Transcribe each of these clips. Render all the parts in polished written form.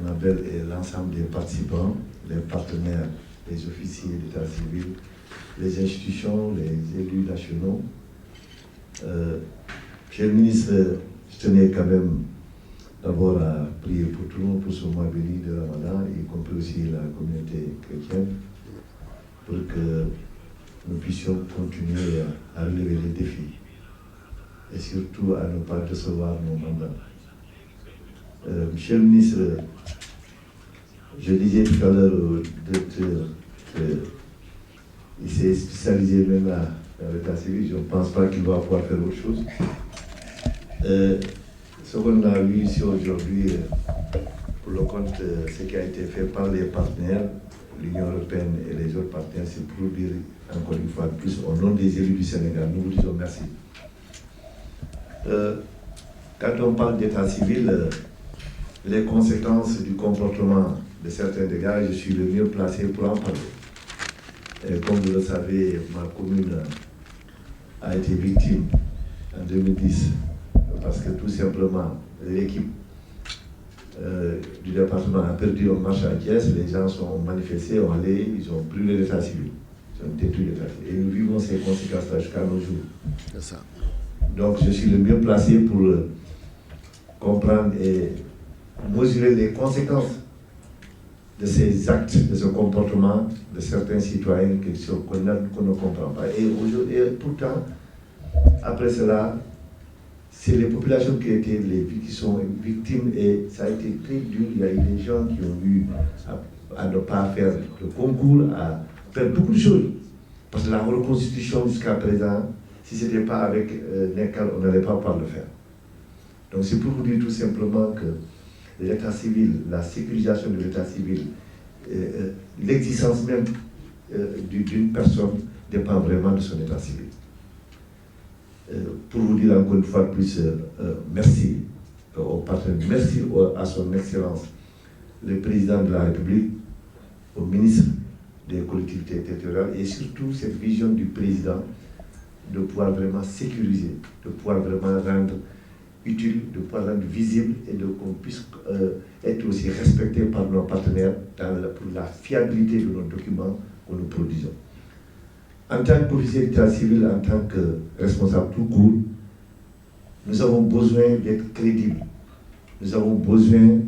on appelle l'ensemble des participants, les partenaires, les officiers d'état civil, les institutions, les élus nationaux. Monsieur le ministre, je tenais quand même d'abord à prier pour tout le monde pour ce mois béni de Ramadan, y compris aussi la communauté chrétienne, pour que nous puissions continuer à relever les défis et surtout à ne pas décevoir nos mandats. Monsieur le ministre, je disais tout à l'heure au directeur qu'il s'est spécialisé maintenant dans l'état civil. Je ne pense pas qu'il va pouvoir faire autre chose. Ce qu'on a vu ici aujourd'hui, pour le compte, ce qui a été fait par les partenaires, l'Union européenne et les autres partenaires, c'est pour dire encore une fois de plus, au nom des élus du Sénégal, nous vous disons merci. Quand on parle d'état civil, les conséquences du comportement de certains dégâts, je suis le mieux placé pour en parler. Et comme vous le savez, ma commune a été victime en 2010 parce que tout simplement l'équipe du département a perdu un marché à Thiès, les gens sont manifestés, ont allé, ils ont brûlé l'état civil, ils ont détruit l'état civil. Et nous vivons ces conséquences-là jusqu'à nos jours. C'est ça. Donc je suis le mieux placé pour comprendre et mesurer les conséquences de ces actes, de ce comportement de certains citoyens qu'on ne comprend pas. Et aujourd'hui, pourtant, après cela, c'est les populations qui sont victimes et ça a été très dur. Il y a eu des gens qui ont eu à ne pas faire le concours, à faire beaucoup de choses. Parce que la reconstitution jusqu'à présent, si ce n'était pas avec Nekal, on n'allait pas pouvoir le faire. Donc c'est pour vous dire tout simplement que l'état civil, la sécurisation de l'état civil, l'existence même d'une personne dépend vraiment de son état civil. Pour vous dire encore une fois de plus, merci aux partenaires, merci à son Excellence, le Président de la République, au ministre des collectivités territoriales et surtout cette vision du Président de pouvoir vraiment sécuriser, de pouvoir vraiment rendre utile, de pouvoir rendre visible et de qu'on puisse être aussi respecté par nos partenaires pour la fiabilité de nos documents que nous produisons. En tant qu'officier d'état civil, en tant que responsable tout court, nous avons besoin d'être crédibles. Nous avons besoin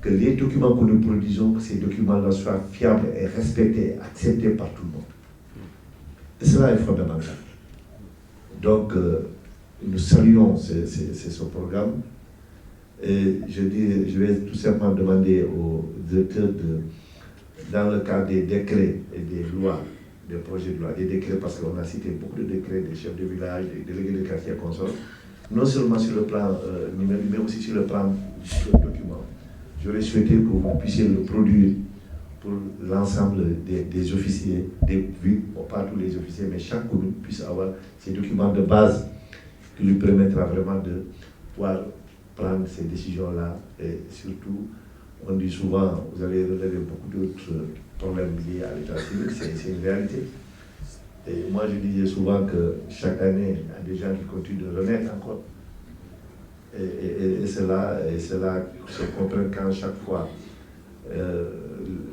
que les documents que nous produisons, que ces documents-là soient fiables et respectés, acceptés par tout le monde. Et cela est fondamental. Donc, nous saluons ce programme. Et je vais tout simplement demander au directeur dans le cadre des décrets et des lois, des projets de loi, des décrets, parce qu'on a cité beaucoup de décrets des chefs de village, des délégués de quartier consorts, non seulement sur le plan numérique, mais aussi sur le plan du document. J'aurais souhaité que vous puissiez le produire pour l'ensemble des officiers, pas tous les officiers, mais chaque commune puisse avoir ces documents de base qui lui permettra vraiment de pouvoir prendre ces décisions-là. Et surtout, on dit souvent, vous avez relevé beaucoup d'autres problèmes liés à l'état civil, c'est une réalité. Et moi, je disais souvent que chaque année, il y a des gens qui continuent de renaître encore. Et cela se comprend quand chaque fois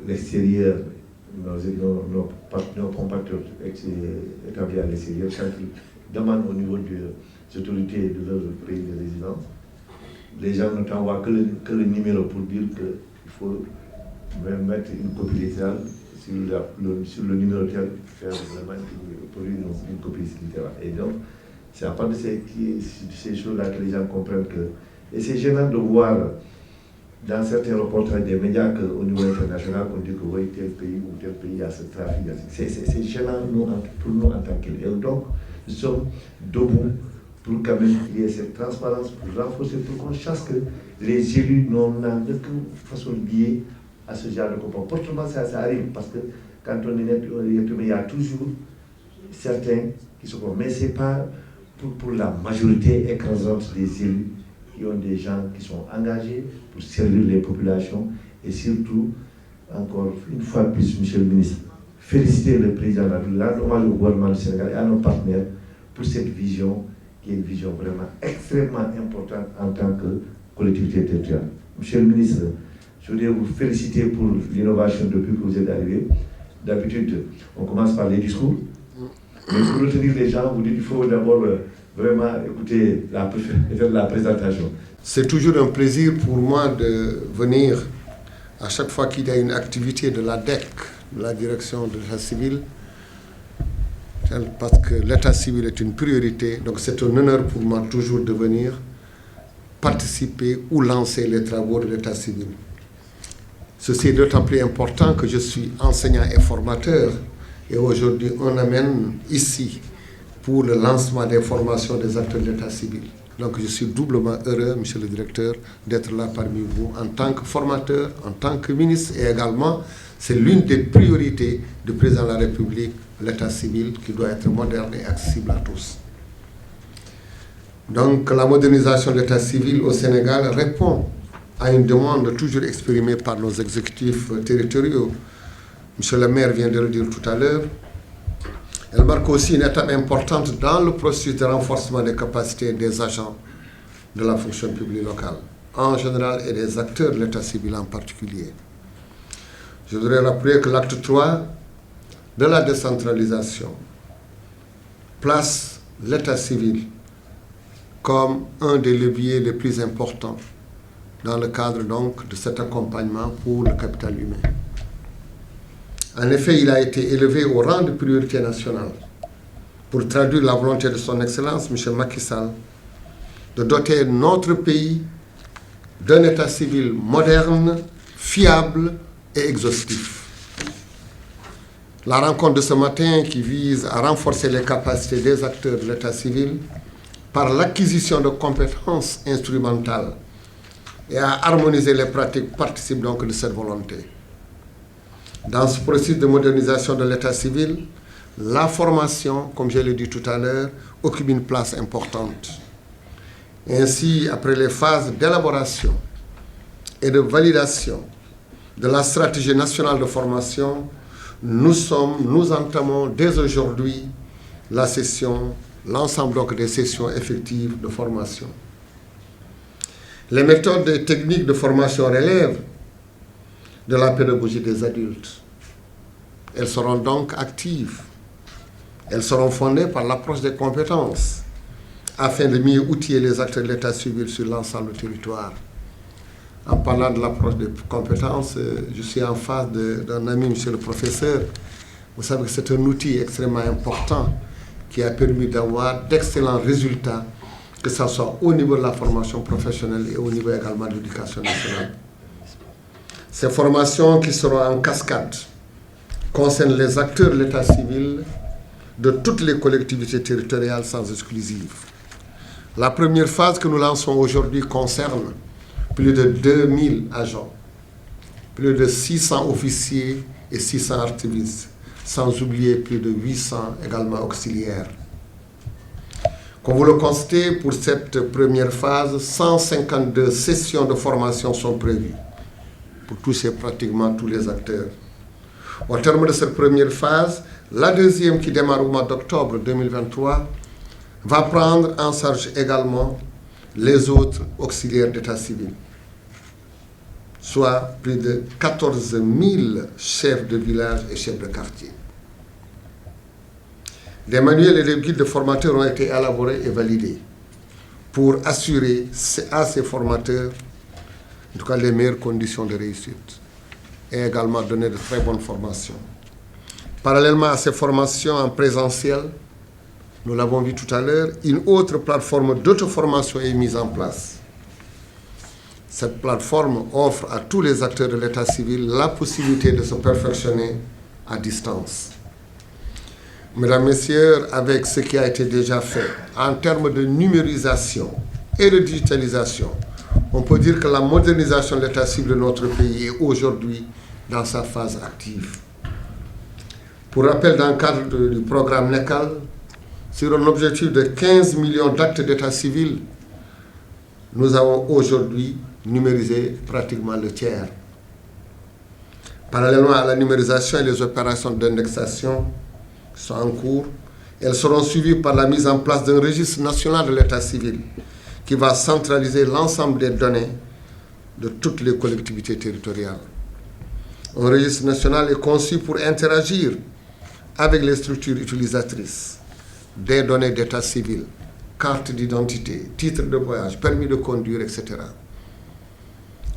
l'extérieur, nos compatriotes établis à l'extérieur, quand ils demandent au niveau des autorités de leur pays de résidence, les gens ne t'envoient que le numéro pour dire qu'il faut mettre une copie littérale sur le numéro tel, faire vraiment produire une copie littérale. Et donc, c'est à part de ces choses-là que les gens comprennent que... Et c'est gênant de voir dans certains reportages des médias qu'au niveau international, on dit que oui, tel pays ou tel pays a ce trafic. C'est gênant pour nous en tant qu'élus. Et donc, nous sommes debout pour quand même qu'il y ait cette transparence, pour renforcer, pour qu'on sache que les élus n'ont aucune façon liée à ce genre de comportement. Ça arrive parce que quand on est net, il y a toujours certains qui sont comme... Mais ce n'est pas pour la majorité écrasante des élus qui ont des gens qui sont engagés pour servir les populations et surtout, encore une fois de plus, Monsieur le ministre, féliciter le président de la République, rendre hommage au gouvernement du Sénégal et à nos partenaires pour cette vision qui est une vision vraiment extrêmement importante en tant que collectivité territoriale. Monsieur le ministre, je voudrais vous féliciter pour l'innovation depuis que vous êtes arrivé. D'habitude, on commence par les discours. Mais pour retenir les gens, vous dites qu'il faut d'abord vraiment écouter la présentation. C'est toujours un plaisir pour moi de venir à chaque fois qu'il y a une activité de la DEC, de la direction de l'état civil, parce que l'état civil est une priorité. Donc c'est un honneur pour moi toujours de venir participer ou lancer les travaux de l'état civil. Ceci est d'autant plus important que je suis enseignant et formateur. Et aujourd'hui, on amène ici pour le lancement des formations des acteurs de l'état civil. Donc je suis doublement heureux, monsieur le directeur, d'être là parmi vous en tant que formateur, en tant que ministre, et également, c'est l'une des priorités du président de la République, l'état civil, qui doit être moderne et accessible à tous. Donc la modernisation de l'état civil au Sénégal répond à une demande toujours exprimée par nos exécutifs territoriaux. Monsieur le maire vient de le dire tout à l'heure. Elle marque aussi une étape importante dans le processus de renforcement des capacités des agents de la fonction publique locale, en général, et des acteurs de l'état civil en particulier. Je voudrais rappeler que l'acte 3 de la décentralisation place l'état civil comme un des leviers les plus importants dans le cadre donc de cet accompagnement pour le capital humain. En effet, il a été élevé au rang de priorité nationale pour traduire la volonté de son Excellence, M. Macky Sall, de doter notre pays d'un état civil moderne, fiable et exhaustif. La rencontre de ce matin qui vise à renforcer les capacités des acteurs de l'état civil par l'acquisition de compétences instrumentales et à harmoniser les pratiques participe donc de cette volonté. Dans ce processus de modernisation de l'état civil, la formation, comme je l'ai dit tout à l'heure, occupe une place importante. Ainsi, après les phases d'élaboration et de validation de la stratégie nationale de formation, nous entamons dès aujourd'hui l'ensemble donc des sessions effectives de formation. Les méthodes et techniques de formation relèvent de la pédagogie des adultes. Elles seront donc actives. Elles seront fondées par l'approche des compétences afin de mieux outiller les acteurs de l'état civil sur l'ensemble du territoire. En parlant de l'approche des compétences, je suis en face d'un ami, monsieur le professeur. Vous savez que c'est un outil extrêmement important qui a permis d'avoir d'excellents résultats, que ce soit au niveau de la formation professionnelle et au niveau également de l'éducation nationale. Ces formations qui seront en cascade concernent les acteurs de l'état civil de toutes les collectivités territoriales sans exclusive. La première phase que nous lançons aujourd'hui concerne plus de 2000 agents, plus de 600 officiers et 600 archivistes, sans oublier plus de 800 également auxiliaires. Comme vous le constatez, pour cette première phase, 152 sessions de formation sont prévues pour toucher pratiquement tous les acteurs. Au terme de cette première phase, la deuxième qui démarre au mois d'octobre 2023 va prendre en charge également les autres auxiliaires d'état civil, soit plus de 14 000 chefs de village et chefs de quartier. Des manuels et des guides de formateurs ont été élaborés et validés pour assurer à ces formateurs, en tout cas, les meilleures conditions de réussite et également donner de très bonnes formations. Parallèlement à ces formations en présentiel, nous l'avons vu tout à l'heure, une autre plateforme d'auto-formation est mise en place. Cette plateforme offre à tous les acteurs de l'état civil la possibilité de se perfectionner à distance. Mesdames, Messieurs, avec ce qui a été déjà fait en termes de numérisation et de digitalisation, on peut dire que la modernisation de l'état civil de notre pays est aujourd'hui dans sa phase active. Pour rappel, dans le cadre du programme NECAL, sur un objectif de 15 millions d'actes d'état civil, nous avons aujourd'hui numérisé pratiquement le tiers. Parallèlement à la numérisation et les opérations d'indexation qui sont en cours, elles seront suivies par la mise en place d'un registre national de l'état civil qui va centraliser l'ensemble des données de toutes les collectivités territoriales. Un registre national est conçu pour interagir avec les structures utilisatrices des données d'état civil, carte d'identité, titre de voyage, permis de conduire, etc.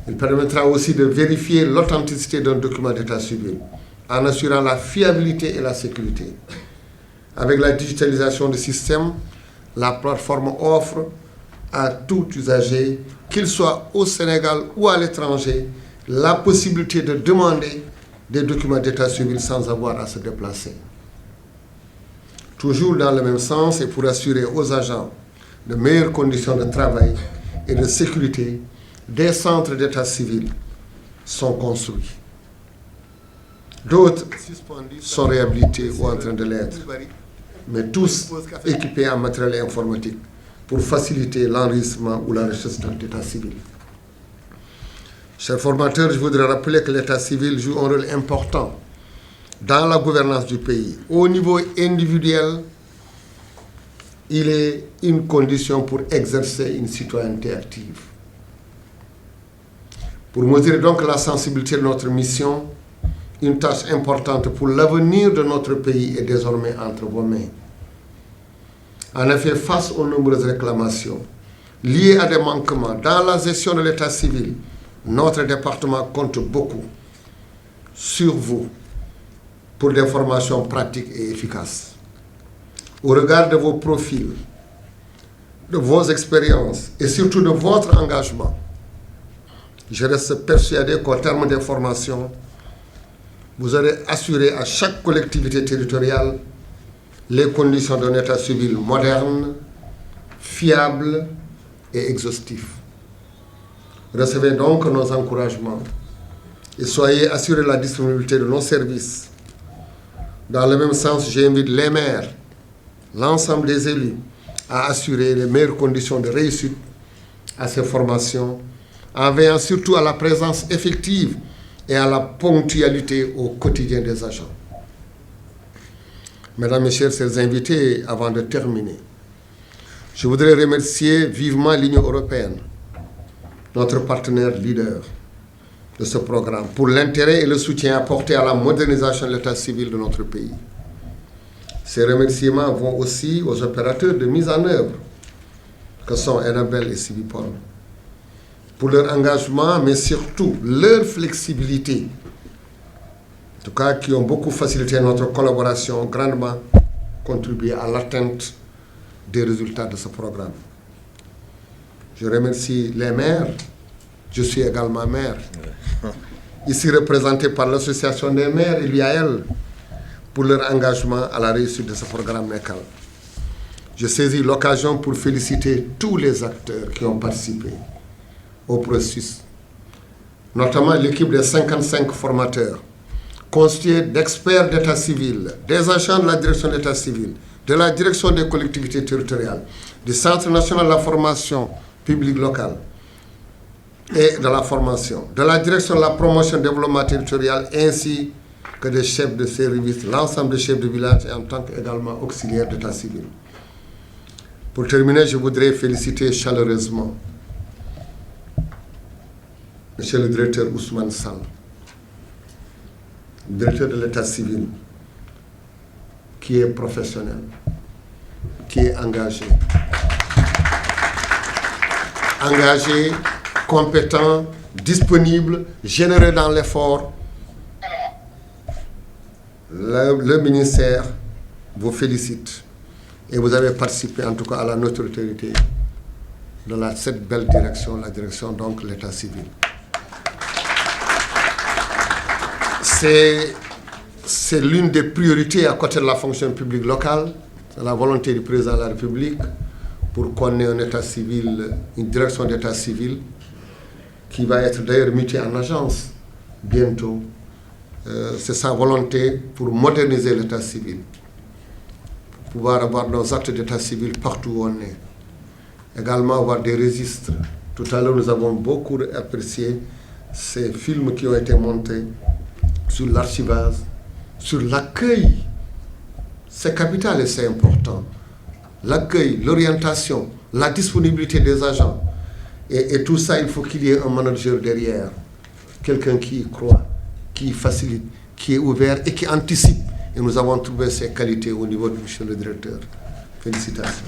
Il permettra aussi de vérifier l'authenticité d'un document d'état civil en assurant la fiabilité et la sécurité. Avec la digitalisation du système, la plateforme offre à tout usager, qu'il soit au Sénégal ou à l'étranger, la possibilité de demander des documents d'état civil sans avoir à se déplacer. Toujours dans le même sens et pour assurer aux agents de meilleures conditions de travail et de sécurité, des centres d'état civil sont construits. D'autres sont réhabilités ou en train de l'être, mais tous équipés en matériel informatique pour faciliter l'enregistrement ou la recherche d'état civil. Chers formateurs, je voudrais rappeler que l'état civil joue un rôle important dans la gouvernance du pays. Au niveau individuel, il est une condition pour exercer une citoyenneté active. Pour mesurer donc la sensibilité de notre mission, une tâche importante pour l'avenir de notre pays est désormais entre vos mains. En effet, face aux nombreuses réclamations liées à des manquements dans la gestion de l'état civil, notre département compte beaucoup sur vous pour des formations pratiques et efficaces. Au regard de vos profils, de vos expériences et surtout de votre engagement, je reste persuadé qu'au terme des formations, vous aurez assuré à chaque collectivité territoriale les conditions d'un état civil moderne, fiable et exhaustif. Recevez donc nos encouragements et soyez assurés de la disponibilité de nos services. Dans le même sens, j'invite les maires, l'ensemble des élus, à assurer les meilleures conditions de réussite à ces formations, en veillant surtout à la présence effective et à la ponctualité au quotidien des agents. Mesdames, Messieurs, chers invités, avant de terminer, je voudrais remercier vivement l'Union européenne, notre partenaire leader de ce programme, pour l'intérêt et le soutien apporté à la modernisation de l'état civil de notre pays. Ces remerciements vont aussi aux opérateurs de mise en œuvre, que sont Enabel et Civipol, pour leur engagement, mais surtout leur flexibilité, en tout cas qui ont beaucoup facilité notre collaboration, grandement contribué à l'atteinte des résultats de ce programme. Je remercie les maires, je suis également maire, ici représenté par l'association des maires et l'IAL, pour leur engagement à la réussite de ce programme NECAL. Je saisis l'occasion pour féliciter tous les acteurs qui ont participé au processus, notamment l'équipe des 55 formateurs, constituée d'experts d'état civil, des agents de la direction d'état civil, de la direction des collectivités territoriales, du Centre national de la formation publique locale et de la formation, de la direction de la promotion et développement territorial, ainsi que des chefs de service, l'ensemble des chefs de village et en tant qu'également auxiliaires d'état civil. Pour terminer, je voudrais féliciter chaleureusement Monsieur le directeur Ousmane Sall, directeur de l'état civil, qui est professionnel, qui est engagé, compétent, disponible, généreux dans l'effort. Le ministère vous félicite et vous avez participé en tout cas à la notoriété de cette belle direction, la direction donc l'état civil. C'est l'une des priorités à côté de la fonction publique locale, c'est la volonté du président de la République pour qu'on ait un état civil, une direction d'état civil qui va être d'ailleurs mutée en agence bientôt. C'est sa volonté pour moderniser l'état civil, pour pouvoir avoir nos actes d'état civil partout où on est. Également avoir des registres. Tout à l'heure, nous avons beaucoup apprécié ces films qui ont été montés sur l'archivage, sur l'accueil. C'est capital et c'est important. L'accueil, l'orientation, la disponibilité des agents Et tout ça, il faut qu'il y ait un manager derrière. Quelqu'un qui y croit, qui facilite, qui est ouvert et qui anticipe. Et nous avons trouvé ces qualités au niveau du monsieur le directeur. Félicitations.